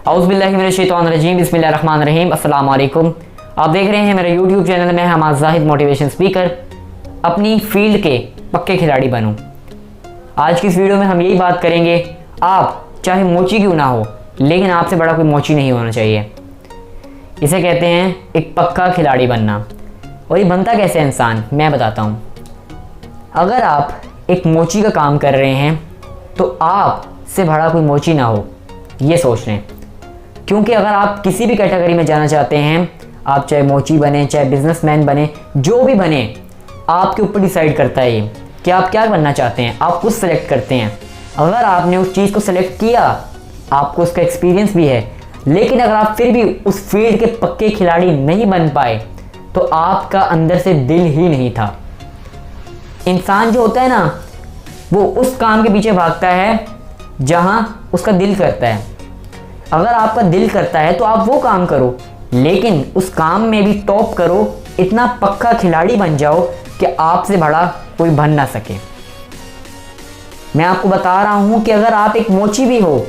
औज़ुबिल्लाहिमिनश्शैतानिर्रजीम बिस्मिल्लाहिर्रहमानिर्रहीम अस्सलाम वालेकुम। आप देख रहे हैं मेरा यूट्यूब चैनल में हमाद जाहिद मोटिवेशन स्पीकर। अपनी फील्ड के पक्के खिलाड़ी बनूं। आज की इस वीडियो में हम यही बात करेंगे, आप चाहे मोची क्यों ना हो लेकिन आपसे बड़ा कोई मोची नहीं होना चाहिए। इसे कहते हैं एक पक्का खिलाड़ी बनना। और ये बनता कैसे है इंसान, मैं बताता हूँ। अगर आप एक मोची का काम कर रहे हैं तो आपसे बड़ा कोई मोची ना हो, ये सोच लें। क्योंकि अगर आप किसी भी कैटेगरी में जाना चाहते हैं, आप चाहे मोची बने, चाहे बिजनेसमैन बने, जो भी बने, आपके ऊपर डिसाइड करता है ये कि आप क्या बनना चाहते हैं। आप खुद सेलेक्ट करते हैं। अगर आपने उस चीज़ को सेलेक्ट किया, आपको उसका एक्सपीरियंस भी है, लेकिन अगर आप फिर भी उस फील्ड के पक्के खिलाड़ी नहीं बन पाए तो आपका अंदर से दिल ही नहीं था। इंसान जो होता है ना, वो उस काम के पीछे भागता है जहां उसका दिल करता है। अगर आपका दिल करता है तो आप वो काम करो, लेकिन उस काम में भी टॉप करो, इतना पक्का खिलाड़ी बन जाओ कि आपसे बड़ा कोई बन ना सके। मैं आपको बता रहा हूं कि अगर आप एक मोची भी हो,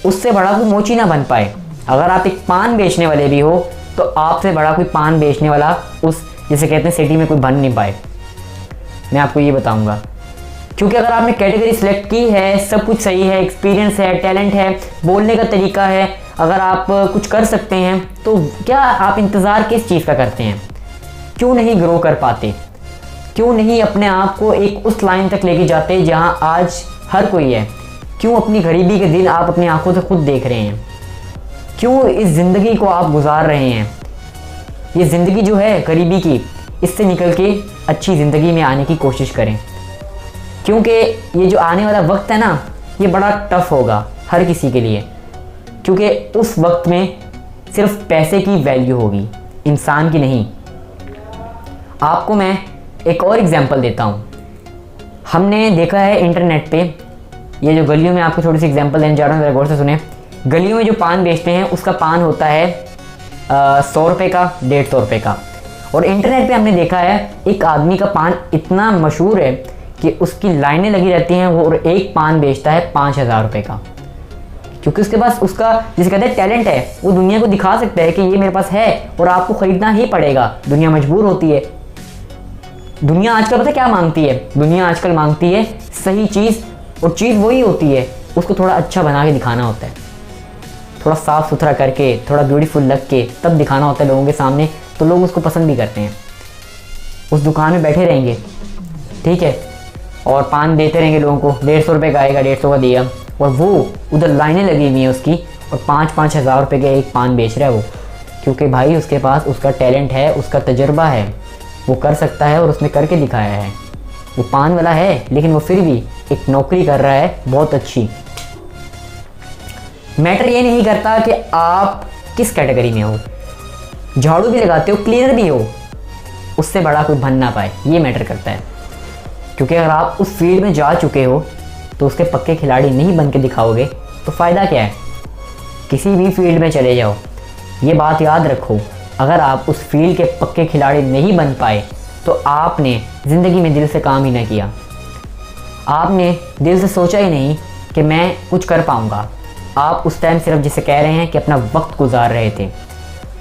उससे बड़ा कोई मोची ना बन पाए। अगर आप एक पान बेचने वाले भी हो तो आपसे बड़ा कोई पान बेचने वाला उस जिसे कहते हैं सिटी में कोई बन नहीं पाए। मैं आपको ये बताऊंगा। क्योंकि अगर आपने कैटेगरी सिलेक्ट की है, सब कुछ सही है, एक्सपीरियंस है, टैलेंट है, बोलने का तरीका है, अगर आप कुछ कर सकते हैं तो क्या आप इंतज़ार किस चीज़ का करते हैं? क्यों नहीं ग्रो कर पाते? क्यों नहीं अपने आप को एक उस लाइन तक लेके जाते जहां आज हर कोई है? क्यों अपनी गरीबी के दिन आप अपनी आंखों से खुद देख रहे हैं? क्यों इस ज़िंदगी को आप गुजार रहे हैं? ये ज़िंदगी जो है गरीबी की, इससे निकल के अच्छी ज़िंदगी में आने की कोशिश करें। क्योंकि ये जो आने वाला वक्त है ना, ये बड़ा टफ होगा हर किसी के लिए। क्योंकि उस वक्त में सिर्फ पैसे की वैल्यू होगी, इंसान की नहीं। आपको मैं एक और एग्जांपल देता हूँ। हमने देखा है इंटरनेट पे, ये जो गलियों में, आपको थोड़ी सी एग्जांपल देने जा रहा हूँ, गौर से सुने। गलियों में जो पान बेचते हैं उसका पान होता है 100 रुपये का, 150 रुपये का। और इंटरनेट पे हमने देखा है एक आदमी का पान इतना मशहूर है कि उसकी लाइनें लगी रहती हैं, वो और एक पान बेचता है 5000 रुपये का। क्योंकि उसके पास उसका जिसे कहते हैं टैलेंट है, वो दुनिया को दिखा सकता है कि ये मेरे पास है और आपको ख़रीदना ही पड़ेगा। दुनिया मजबूर होती है। दुनिया आजकल पता क्या मांगती है? दुनिया आजकल मांगती है सही चीज़, और चीज़ वही होती है, उसको थोड़ा अच्छा बना के दिखाना होता है, थोड़ा साफ़ सुथरा करके, थोड़ा ब्यूटीफुल लग के तब दिखाना होता है लोगों के सामने, तो लोग उसको पसंद भी करते हैं। उस दुकान में बैठे रहेंगे, ठीक है, और पान देते रहेंगे लोगों को। 150 रुपये का आएगा, 150 का दिया, और वो उधर लाइनें लगी हुई हैं उसकी, और 5-5 हज़ार रुपये के एक पान बेच रहा है वो। क्योंकि भाई उसके पास उसका टैलेंट है, उसका तजुर्बा है, वो कर सकता है और उसने करके दिखाया है। वो पान वाला है लेकिन वो फिर भी एक नौकरी कर रहा है बहुत अच्छी। मैटर ये नहीं करता कि आप किस कैटेगरी में हो, झाड़ू भी लगाते हो, क्लीनर भी हो, उससे बड़ा कोई बन ना पाए, ये मैटर करता है। क्योंकि अगर आप उस फील्ड में जा चुके हो तो उसके पक्के खिलाड़ी नहीं बन के दिखाओगे तो फ़ायदा क्या है? किसी भी फील्ड में चले जाओ, ये बात याद रखो, अगर आप उस फील्ड के पक्के खिलाड़ी नहीं बन पाए तो आपने ज़िंदगी में दिल से काम ही ना किया। आपने दिल से सोचा ही नहीं कि मैं कुछ कर पाऊँगा। आप उस टाइम सिर्फ जिसे कह रहे हैं कि अपना वक्त गुजार रहे थे।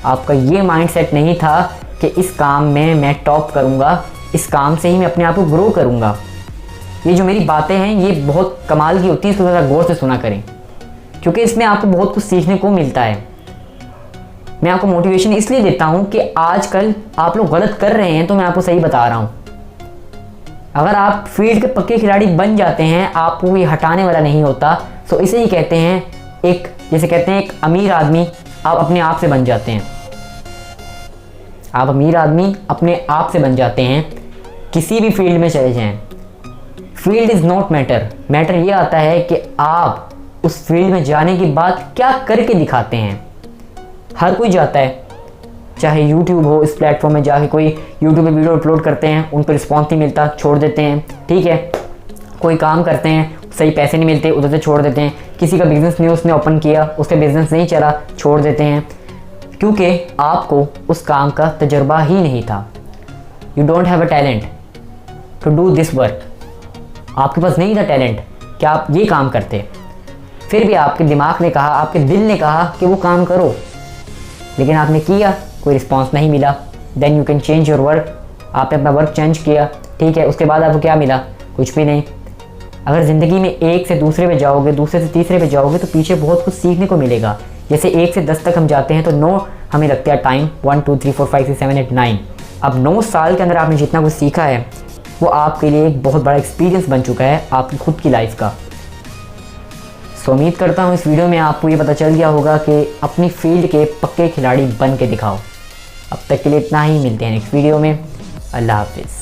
आपका ये माइंडसेट नहीं था कि इस काम में मैं टॉप करूँगा, इस काम से ही मैं अपने आप को ग्रो करूँगा। ये जो मेरी बातें हैं ये बहुत कमाल की होती हैं, इसको ज़रा गौर से सुना करें, क्योंकि इसमें आपको बहुत कुछ सीखने को मिलता है। मैं आपको मोटिवेशन इसलिए देता हूँ कि आजकल आप लोग गलत कर रहे हैं, तो मैं आपको सही बता रहा हूँ। अगर आप फील्ड के पक्के खिलाड़ी बन जाते हैं, आपको कोई हटाने वाला नहीं होता। तो इसे ही कहते हैं एक, जैसे कहते हैं एक अमीर आदमी आप अपने आप से बन जाते हैं। आप अमीर आदमी अपने आप से बन जाते हैं, किसी भी फील्ड में चले जाएं। Field is not matter. Matter ये आता है कि आप उस फील्ड में जाने के बाद क्या करके दिखाते हैं। हर कोई जाता है, चाहे यूट्यूब हो, इस प्लेटफॉर्म में जाके कोई यूट्यूब पे वीडियो अपलोड करते हैं, उन पर रिस्पॉन्स नहीं मिलता, छोड़ देते हैं, ठीक है। कोई काम करते हैं, सही पैसे नहीं मिलते, उधर से छोड़ देते हैं। किसी का बिज़नेस नहीं उसने ओपन किया, उसका बिज़नेस नहीं चला, छोड़ देते हैं, क्योंकि आपको उस काम का तजर्बा ही नहीं था। You don't have a talent to do this work. आपके पास नहीं था टैलेंट कि आप ये काम करते। फिर भी आपके दिमाग ने कहा, आपके दिल ने कहा कि वो काम करो, लेकिन आपने किया, कोई रिस्पॉन्स नहीं मिला, then you can change your work. आपने अपना वर्क चेंज किया, ठीक है, उसके बाद आपको क्या मिला? कुछ भी नहीं। अगर ज़िंदगी में एक से दूसरे पे जाओगे, दूसरे से तीसरे पे जाओगे तो पीछे बहुत कुछ सीखने को मिलेगा। जैसे 1 से 10 तक हम जाते हैं तो 9 हमें लगता है टाइम, 1 2 3 4 5 6 7 8 9। अब 9 साल के अंदर आपने जितना कुछ सीखा है वो आपके लिए एक बहुत बड़ा एक्सपीरियंस बन चुका है आपकी खुद की लाइफ का। सो उम्मीद करता हूँ इस वीडियो में आपको ये पता चल गया होगा कि अपनी फील्ड के पक्के खिलाड़ी बन के दिखाओ। अब तक के लिए इतना ही, मिलते हैं नेक्स्ट वीडियो में। अल्लाह हाफिज़।